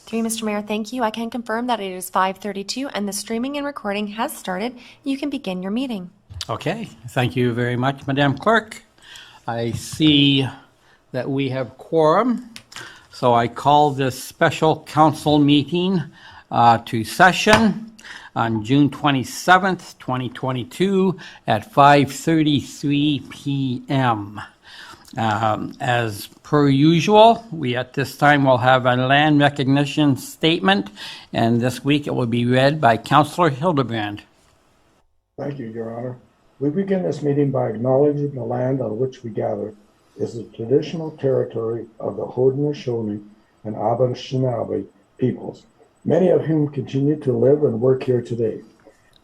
Through you, Mr. Mayor, thank you. I can confirm that it is 5:32 and the streaming and recording has started. You can begin your meeting. Okay, thank you very much, Madam Clerk. I see that we have quorum, so I call this special council meeting to session on June 27th, 2022 at 5:33 p.m. As per usual, we at this time will have a land recognition statement, and this week it will be read by Councillor Hildebrand. Thank you, Your Honor. We begin this meeting by acknowledging the land on which we gather is the traditional territory of the Haudenosaunee and Abenishnabe peoples, many of whom continue to live and work here today.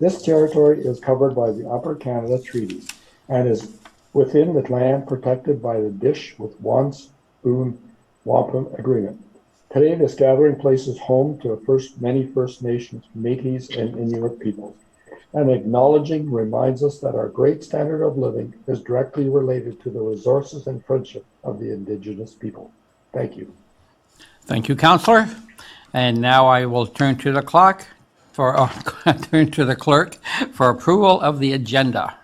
This territory is covered by the Upper Canada Treaty and is within the land protected by the Dish with One Spoon Wampum Agreement. Today, this gathering place is home to many First Nations, Métis, and Inuit peoples. And acknowledging reminds us that our great standard of living is directly related to the resources and friendship of the Indigenous people. Thank you. Thank you, Councillor. And now I will turn to the clerk for approval of the agenda.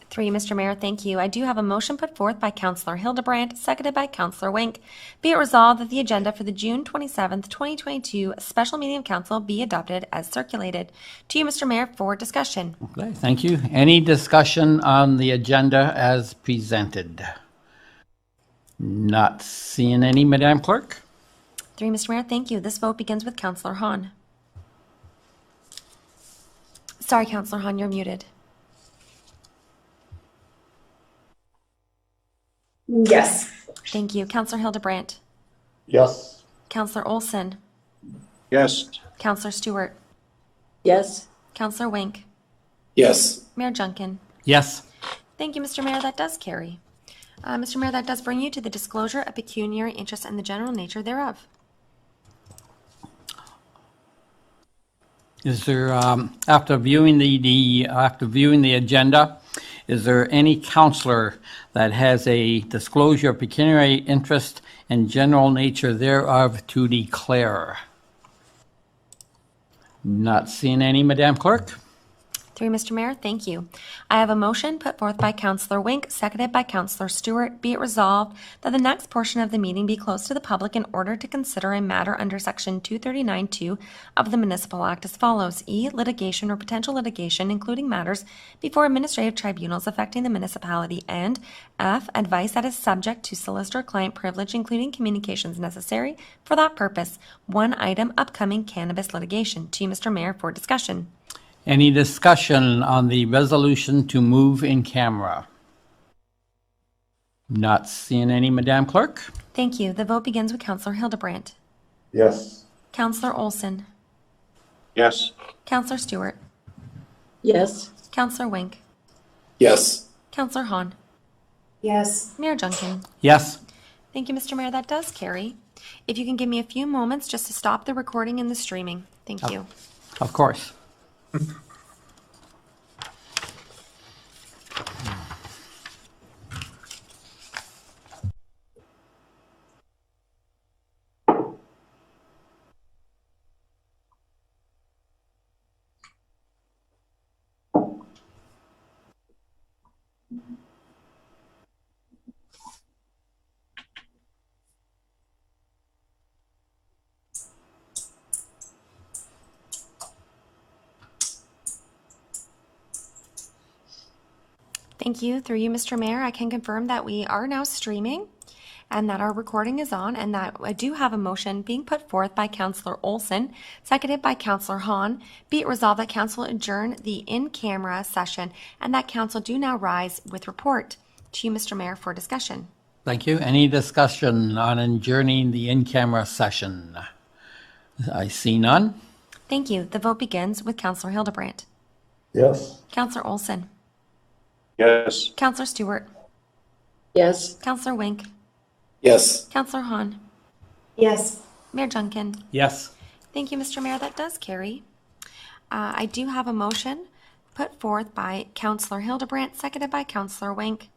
Through you, Mr. Mayor, thank you. I do have a motion put forth by Councillor Hildebrand, seconded by Councillor Wink. Be it resolved that the agenda for the June 27th, 2022 special meeting of council be adopted as circulated. To you, Mr. Mayor, for discussion. Okay, thank you. Any discussion on the agenda as presented? Not seeing any, Madam Clerk. Through you, Mr. Mayor, thank you. This vote begins with Councillor Hahn. Sorry, Councillor Hahn, you're muted. Yes. Thank you. Councillor Hildebrand. Yes. Councillor Olson. Yes. Councillor Stewart. Yes. Councillor Wink. Yes. Mayor Junkin. Yes. Thank you, Mr. Mayor. That does carry. Mr. Mayor, that does bring you to the disclosure of pecuniary interest and the general nature thereof. Is there, after viewing the agenda, is there any councillor that has a disclosure of pecuniary interest and general nature thereof to declare? Not seeing any, Madam Clerk. Through you, Mr. Mayor, thank you. I have a motion put forth by Councillor Wink, seconded by Councillor Stewart. Be it resolved that the next portion of the meeting be closed to the public in order to consider a matter under Section 239(2) of the Municipal Act as follows. E. Litigation or potential litigation, including matters before administrative tribunals affecting the municipality. And F. Advice that is subject to solicitor-client privilege, including communications necessary for that purpose. One item, upcoming cannabis litigation. To you, Mr. Mayor, for discussion. Any discussion on the resolution to move in camera? Not seeing any, Madam Clerk. Thank you. The vote begins with Councillor Hildebrand. Yes. Councillor Olson. Yes. Councillor Stewart. Yes. Councillor Wink. Yes. Councillor Hahn. Yes. Mayor Junkin. Yes. Thank you, Mr. Mayor. That does carry. If you can give me a few moments just to stop the recording and the streaming. Thank you. Of course. Thank you. Through you, Mr. Mayor, I can confirm that we are now streaming and that our recording is on, and that I do have a motion being put forth by Councillor Olson, seconded by Councillor Hahn. Be it resolved that council adjourn the in-camera session and that council do now rise with report. To you, Mr. Mayor, for discussion. Thank you. Any discussion on adjourning the in-camera session? I see none. Thank you. The vote begins with Councillor Hildebrand. Yes. Councillor Olson. Yes. Councillor Stewart. Yes. Councillor Wink. Yes. Councillor Hahn. Yes. Mayor Junkin. Yes. Thank you, Mr. Mayor. That does carry. I do have a motion put forth by Councillor Hildebrand, seconded by Councillor Wink.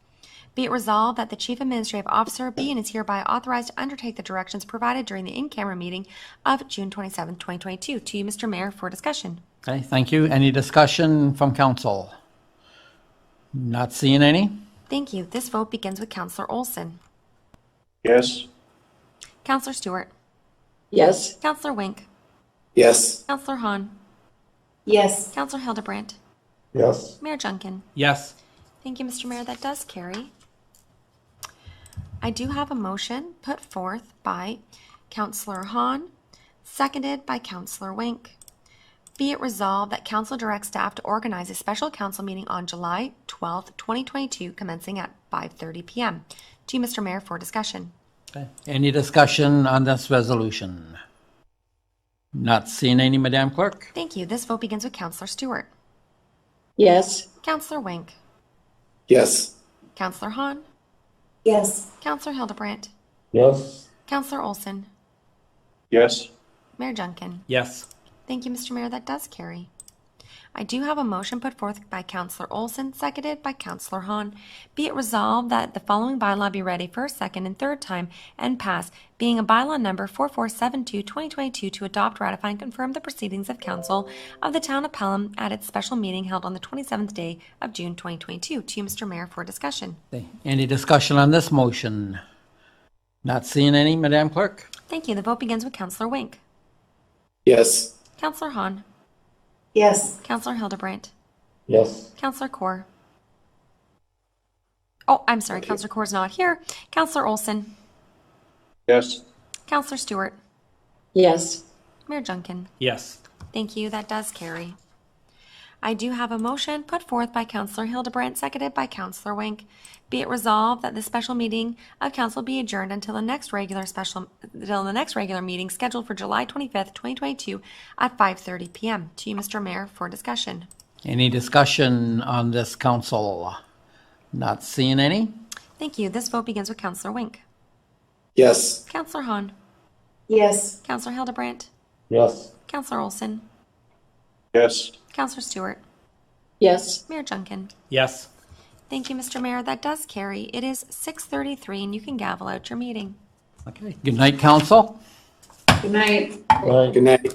Be it resolved that the Chief Administrative Officer be and is hereby authorized to undertake the directions provided during the in-camera meeting of June 27, 2022. To you, Mr. Mayor, for discussion. Okay, thank you. Any discussion from council? Not seeing any? Thank you. This vote begins with Counselor Olson. Yes. Counselor Stewart. Yes. Counselor Wink. Yes. Counselor Hahn. Yes. Counselor Hildebrandt. Yes. Mayor Junkin. Yes. Thank you, Mr. Mayor. That does carry. I do have a motion put forth by Counselor Hahn, seconded by Counselor Wink. Be it resolved that council directs staff to organize a special council meeting on July 12th, 2022, commencing at 5:30 p.m. To you, Mr. Mayor, for discussion. Okay. Any discussion on this resolution? Not seeing any, Madam Clerk? Thank you. This vote begins with Counselor Stewart. Yes. Counselor Wink. Yes. Counselor Hahn. Yes. Counselor Hildebrandt. Yes. Counselor Olson. Yes. Mayor Junkin. Yes. Thank you, Mr. Mayor. That does carry. I do have a motion put forth by Counselor Olson, seconded by Counselor Hahn. Be it resolved that the following bylaw be read a first, second, and third time and pass, being a bylaw number 4472-2022 to adopt, ratify, and confirm the proceedings of council of the town of Pelham at its special meeting held on the 27th day of June 2022. To you, Mr. Mayor, for discussion. Okay. Any discussion on this motion? Not seeing any, Madam Clerk? Thank you. The vote begins with Counselor Wink. Yes. Counselor Hahn. Yes. Counselor Hildebrandt. Yes. Counselor Kaur. Oh, I'm sorry. Counselor Kaur is not here. Counselor Olson. Yes. Counselor Stewart. Yes. Mayor Junkin. Yes. Thank you. That does carry. I do have a motion put forth by Counselor Hildebrandt, seconded by Counselor Wink. Be it resolved that the special meeting of council be adjourned until the next regular meeting scheduled for July 25th, 2022 at 5:30 p.m. To you, Mr. Mayor, for discussion. Any discussion on this council? Not seeing any? Thank you. This vote begins with Counselor Wink. Yes. Counselor Hahn. Yes. Counselor Hildebrandt. Yes. Counselor Olson. Yes. Counselor Stewart. Yes. Mayor Junkin. Yes. Thank you, Mr. Mayor. That does carry. It is 6:33, and you can gavel out your meeting. Okay. Good night, council. Good night. Right. Good night.